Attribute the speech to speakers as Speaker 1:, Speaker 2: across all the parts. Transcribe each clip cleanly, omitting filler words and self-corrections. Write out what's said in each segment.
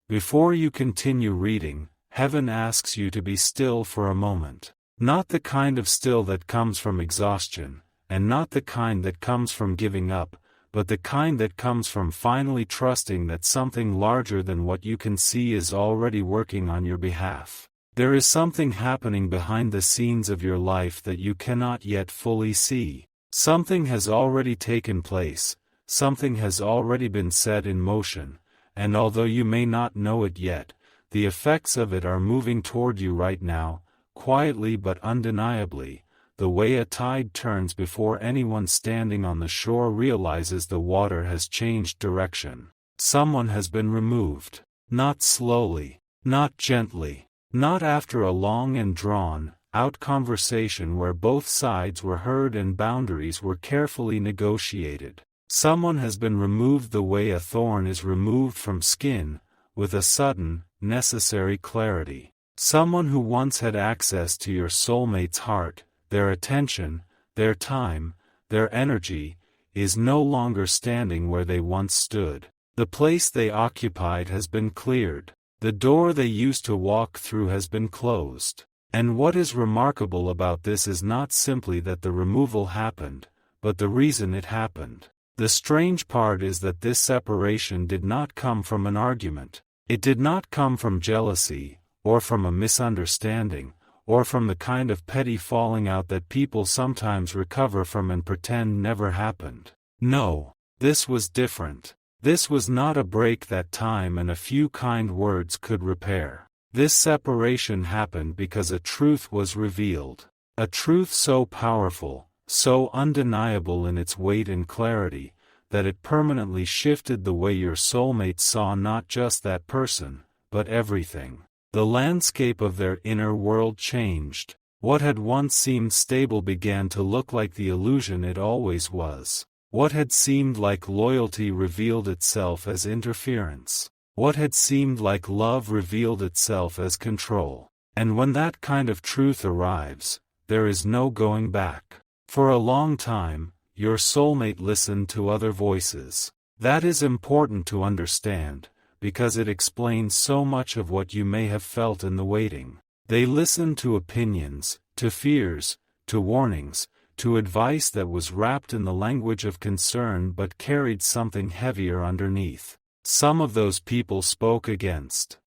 Speaker 1: Before you continue reading, heaven asks you to be still for a moment. Not the kind of still that comes from exhaustion, and not the kind that comes from giving up, but the kind that comes from finally trusting that something larger than what you can see is already working on your behalf. There is something happening behind the scenes of your life that you cannot yet fully see. Something has already taken place, something has already been set in motion, and although you may not know it yet, the effects of it are moving toward you right now, quietly but undeniably, the way a tide turns before anyone standing on the shore realizes the water has changed direction. Someone has been removed. Not slowly, not gently, not after a long and drawn-out conversation where both sides were heard and boundaries were carefully negotiated. Someone has been removed the way a thorn is removed from skin, with a sudden, necessary clarity. Someone who once had access to your soulmate's heart, their attention, their time, their energy, is no longer standing where they once stood. The place they occupied has been cleared. The door they used to walk through has been closed. And what is remarkable about this is not simply that the removal happened, but the reason it happened. The strange part is that this separation did not come from an argument. It did not come from jealousy, or from a misunderstanding, or from the kind of petty falling out that people sometimes recover from and pretend never happened. No, this was different. This was not a break that time and a few kind words could repair. This separation happened because a truth was revealed. A truth so powerful, so undeniable in its weight and clarity, that it permanently shifted the way your soulmate saw not just that person, but everything. The landscape of their inner world changed. What had once seemed stable began to look like the illusion it always was. What had seemed like loyalty revealed itself as interference. What had seemed like love revealed itself as control. And when that kind of truth arrives, there is no going back. For a long time, your soulmate listened to other voices. That is important to understand, because it explains so much of what you may have felt in the waiting. They listened to opinions, to fears, to warnings, to advice that was wrapped in the language of concern but carried something heavier underneath. Some of those people spoke against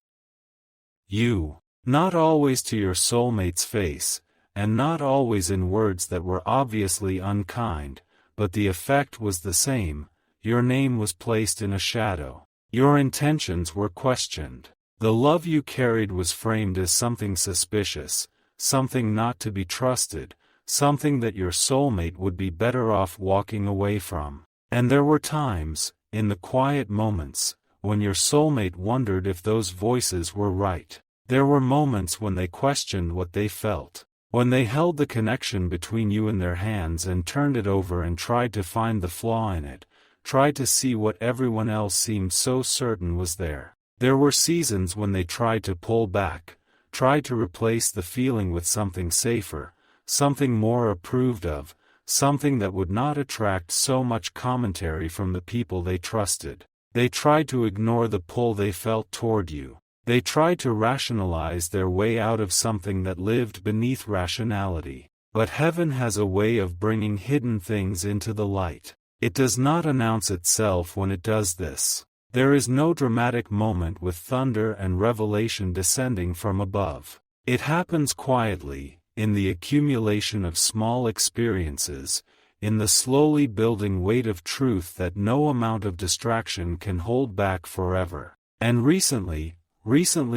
Speaker 1: you. Not always to your soulmate's face, and not always in words that were obviously unkind, but the effect was the same. Your name was placed in a shadow. Your intentions were questioned. The love you carried was framed as something suspicious, something not to be trusted, something that your soulmate would be better off walking away from. And there were times, in the quiet moments, when your soulmate wondered if those voices were right. There were moments when they questioned what they felt. When they held the connection between you in their hands and turned it over and tried to find the flaw in it, tried to see what everyone else seemed so certain was there. There were seasons when they tried to pull back, tried to replace the feeling with something safer, something more approved of, something that would not attract so much commentary from the people they trusted. They tried to ignore the pull they felt toward you. They tried to rationalize their way out of something that lived beneath rationality. But heaven has a way of bringing hidden things into the light. It does not announce itself when it does this. There is no dramatic moment with thunder and revelation descending from above. It happens quietly, in the accumulation of small experiences, in the slowly building weight of truth that no amount of distraction can hold back forever. And recently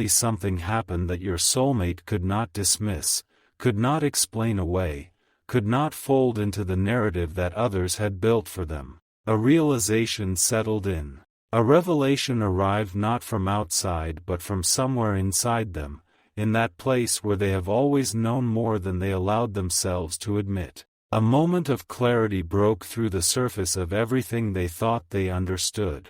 Speaker 1: something happened that your soulmate could not dismiss, could not explain away, could not fold into the narrative that others had built for them. A realization settled in. A revelation arrived not from outside but from somewhere inside them, in that place where they have always known more than they allowed themselves to admit. A moment of clarity broke through the surface of everything they thought they understood.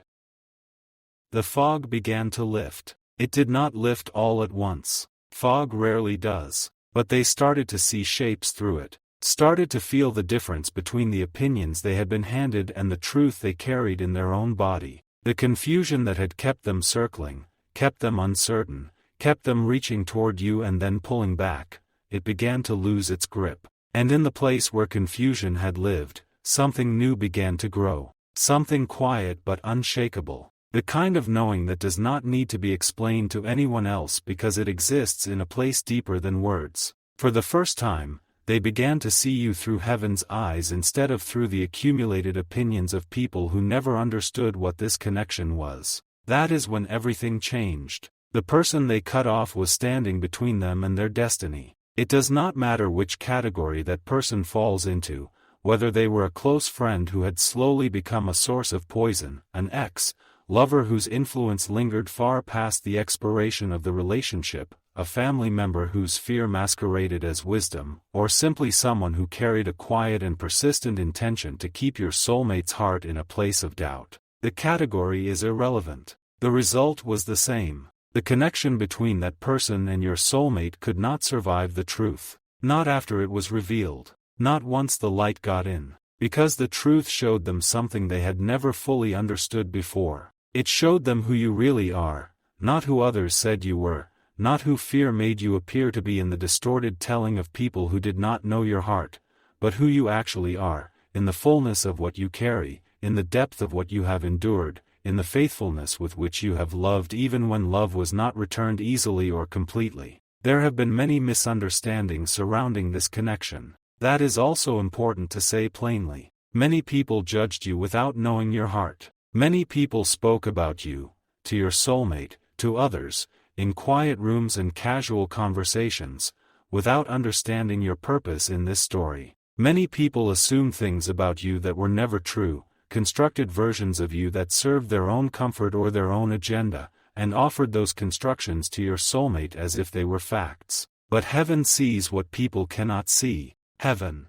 Speaker 1: The fog began to lift. It did not lift all at once. Fog rarely does. But they started to see shapes through it, started to feel the difference between the opinions they had been handed and the truth they carried in their own body. The confusion that had kept them circling, kept them uncertain, kept them reaching toward you and then pulling back, it began to lose its grip. And in the place where confusion had lived, something new began to grow. Something quiet but unshakable. The kind of knowing that does not need to be explained to anyone else because it exists in a place deeper than words. For the first time, they began to see you through heaven's eyes instead of through the accumulated opinions of people who never understood what this connection was. That is when everything changed. The person they cut off was standing between them and their destiny. It does not matter which category that person falls into, whether they were a close friend who had slowly become a source of poison, an ex-lover whose influence lingered far past the expiration of the relationship, a family member whose fear masqueraded as wisdom, or simply someone who carried a quiet and persistent intention to keep your soulmate's heart in a place of doubt. The category is irrelevant. The result was the same. The connection between that person and your soulmate could not survive the truth. Not after it was revealed. Not once the light got in. Because the truth showed them something they had never fully understood before. It showed them who you really are, not who others said you were, not who fear made you appear to be in the distorted telling of people who did not know your heart, but who you actually are, in the fullness of what you carry, in the depth of what you have endured, in the faithfulness with which you have loved even when love was not returned easily or completely. There have been many misunderstandings surrounding this connection. That is also important to say plainly. Many people judged you without knowing your heart. Many people spoke about you, to your soulmate, to others, in quiet rooms and casual conversations, without understanding your purpose in this story. Many people assumed things about you that were never true, constructed versions of you that served their own comfort or their own agenda, and offered those constructions to your soulmate as if they were facts. But heaven sees what people cannot see. Heaven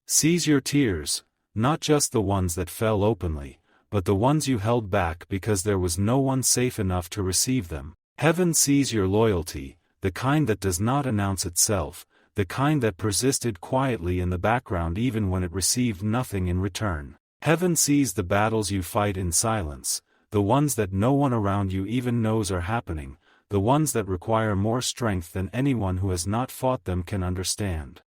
Speaker 1: sees your tears, not just the ones that fell openly, but the ones you held back because there was no one safe enough to receive them. Heaven sees your loyalty, the kind that does not announce itself, the kind that persisted quietly in the background even when it received nothing in return. Heaven sees the battles you fight in silence, the ones that no one around you even knows are happening, the ones that require more strength than anyone who has not fought them can understand.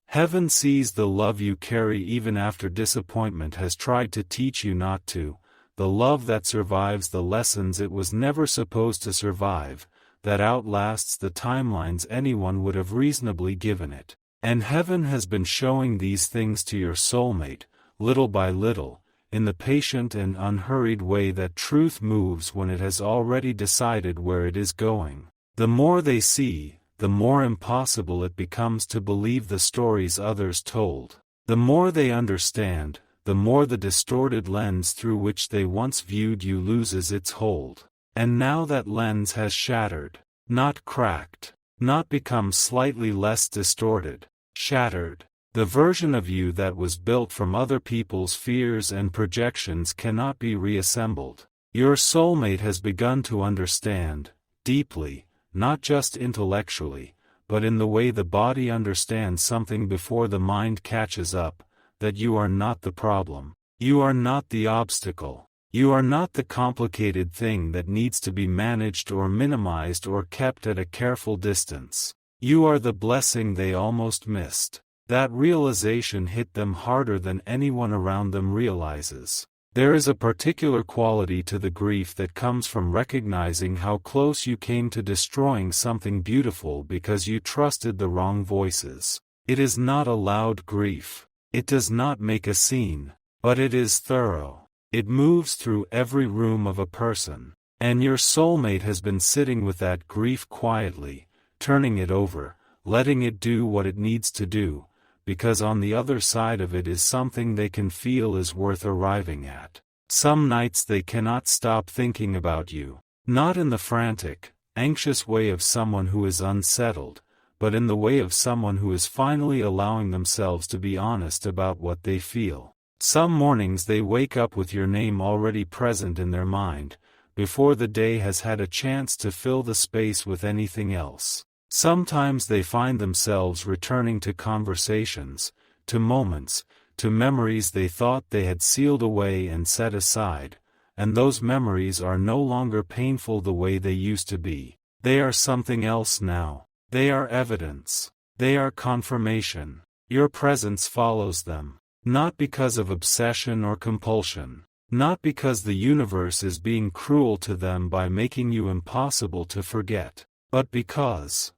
Speaker 1: Heaven sees the love you carry even after disappointment has tried to teach you not to, the love that survives the lessons it was never supposed to survive, that outlasts the timelines anyone would have reasonably given it. And heaven has been showing these things to your soulmate, little by little, in the patient and unhurried way that truth moves when it has already decided where it is going. The more they see, the more impossible it becomes to believe the stories others told. The more they understand, the more the distorted lens through which they once viewed you loses its hold. And now that lens has shattered, not cracked, not become slightly less distorted, shattered. The version of you that was built from other people's fears and projections cannot be reassembled. Your soulmate has begun to understand, deeply, not just intellectually, but in the way the body understands something before the mind catches up, that you are not the problem. You are not the obstacle. You are not the complicated thing that needs to be managed or minimized or kept at a careful distance. You are the blessing they almost missed. That realization hit them harder than anyone around them realizes. There is a particular quality to the grief that comes from recognizing how close you came to destroying something beautiful because you trusted the wrong voices. It is not a loud grief. It does not make a scene, but it is thorough. It moves through every room of a person. And your soulmate has been sitting with that grief quietly, turning it over, letting it do what it needs to do, because on the other side of it is something they can feel is worth arriving at. Some nights they cannot stop thinking about you, not in the frantic, anxious way of someone who is unsettled, but in the way of someone who is finally allowing themselves to be honest about what they feel. Some mornings they wake up with your name already present in their mind, before the day has had a chance to fill the space with anything else. Sometimes they find themselves returning to conversations, to moments, to memories they thought they had sealed away and set aside, and those memories are no longer painful the way they used to be. They are something else now. They are evidence. They are confirmation. Your presence follows them. Not because of obsession or compulsion. Not because the universe is being cruel to them by making you impossible to forget, but because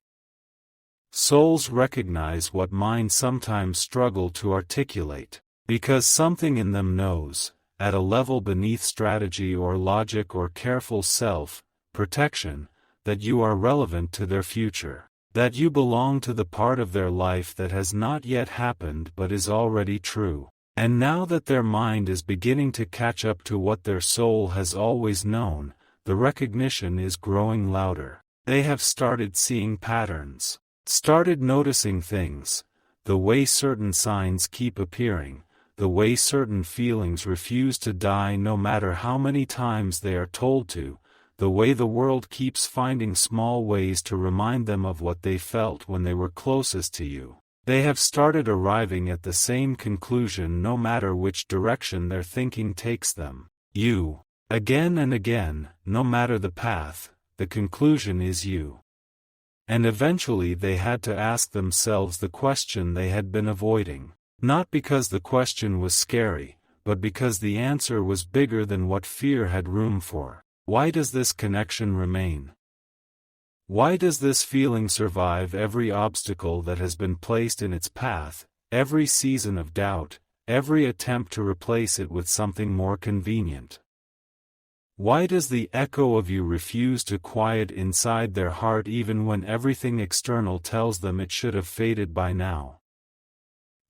Speaker 1: souls recognize what minds sometimes struggle to articulate, because something in them knows, at a level beneath strategy or logic or careful self-protection, that you are relevant to their future, that you belong to the part of their life that has not yet happened but is already true. And now that their mind is beginning to catch up to what their soul has always known, the recognition is growing louder. They have started seeing patterns, started noticing things, the way certain signs keep appearing, the way certain feelings refuse to die no matter how many times they are told to, the way the world keeps finding small ways to remind them of what they felt when they were closest to you. They have started arriving at the same conclusion no matter which direction their thinking takes them. You. Again and again, no matter the path, the conclusion is you. And eventually they had to ask themselves the question they had been avoiding. Not because the question was scary, but because the answer was bigger than what fear had room for. Why does this connection remain? Why does this feeling survive every obstacle that has been placed in its path, every season of doubt, every attempt to replace it with something more convenient? Why does the echo of you refuse to quiet inside their heart even when everything external tells them it should have faded by now?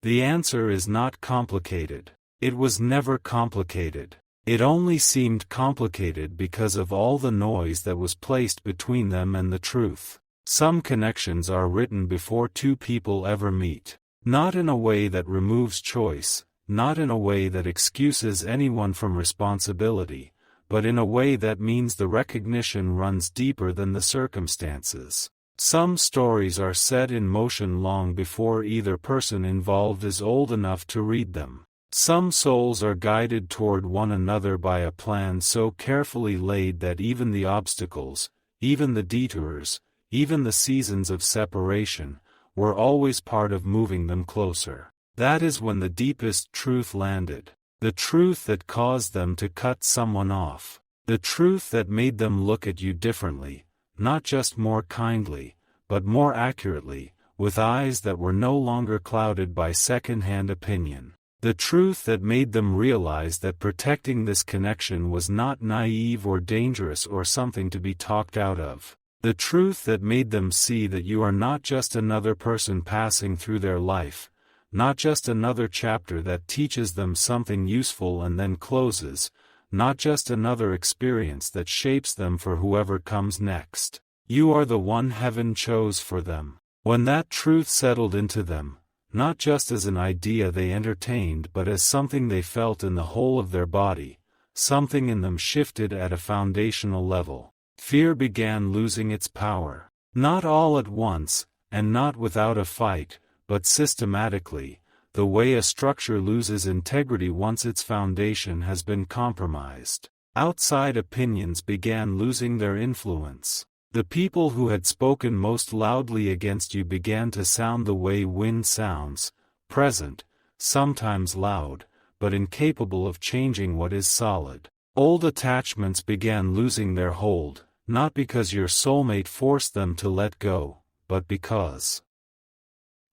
Speaker 1: The answer is not complicated. It was never complicated. It only seemed complicated because of all the noise that was placed between them and the truth. Some connections are written before two people ever meet. Not in a way that removes choice, not in a way that excuses anyone from responsibility, but in a way that means the recognition runs deeper than the circumstances. Some stories are set in motion long before either person involved is old enough to read them. Some souls are guided toward one another by a plan so carefully laid that even the obstacles, even the detours, even the seasons of separation, were always part of moving them closer. That is when the deepest truth landed. The truth that caused them to cut someone off. The truth that made them look at you differently, not just more kindly, but more accurately, with eyes that were no longer clouded by second-hand opinion. The truth that made them realize that protecting this connection was not naive or dangerous or something to be talked out of. The truth that made them see that you are not just another person passing through their life, not just another chapter that teaches them something useful and then closes, not just another experience that shapes them for whoever comes next. You are the one heaven chose for them. When that truth settled into them, not just as an idea they entertained but as something they felt in the whole of their body, something in them shifted at a foundational level. Fear began losing its power. Not all at once, and not without a fight, but systematically, the way a structure loses integrity once its foundation has been compromised. Outside opinions began losing their influence. The people who had spoken most loudly against you began to sound the way wind sounds, present, sometimes loud, but incapable of changing what is solid. Old attachments began losing their hold, not because your soulmate forced them to let go, but because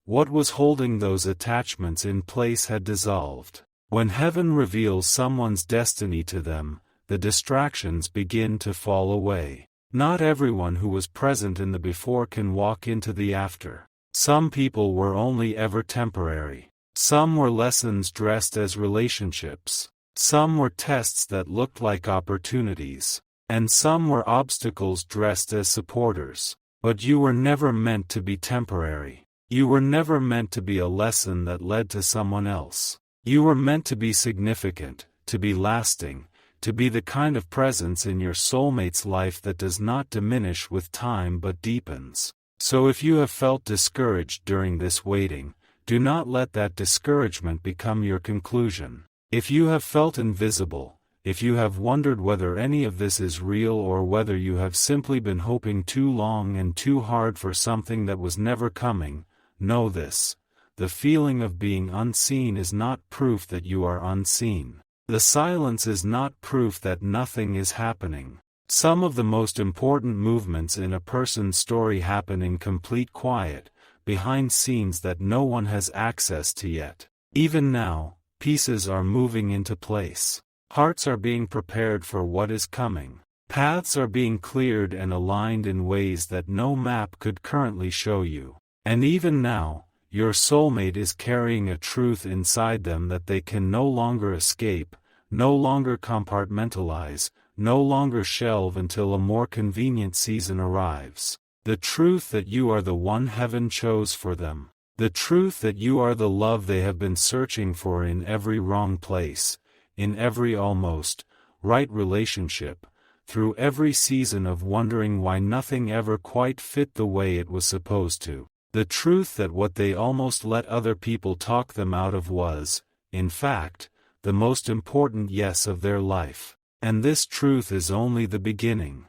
Speaker 1: what was holding those attachments in place had dissolved. When heaven reveals someone's destiny to them, the distractions begin to fall away. Not everyone who was present in the before can walk into the after. Some people were only ever temporary. Some were lessons dressed as relationships. Some were tests that looked like opportunities. And some were obstacles dressed as supporters. But you were never meant to be temporary. You were never meant to be a lesson that led to someone else. You were meant to be significant, to be lasting, to be the kind of presence in your soulmate's life that does not diminish with time but deepens. So if you have felt discouraged during this waiting, do not let that discouragement become your conclusion. If you have felt invisible, If you have wondered whether any of this is real or whether you have simply been hoping too long and too hard for something that was never coming, know this: the feeling of being unseen is not proof that you are unseen. The silence is not proof that nothing is happening. Some of the most important movements in a person's story happen in complete quiet, behind scenes that no one has access to yet. Even now, pieces are moving into place. Hearts are being prepared for what is coming. Paths are being cleared and aligned in ways that no map could currently show you. And even now, your soulmate is carrying a truth inside them that they can no longer escape, no longer compartmentalize, no longer shelve until a more convenient season arrives. The truth that you are the one heaven chose for them. The truth that you are the love they have been searching for in every wrong place, in every almost right relationship, through every season of wondering why nothing ever quite fit the way it was supposed to. The truth that what they almost let other people talk them out of was, in fact, the most important yes of their life. And this truth is only the beginning.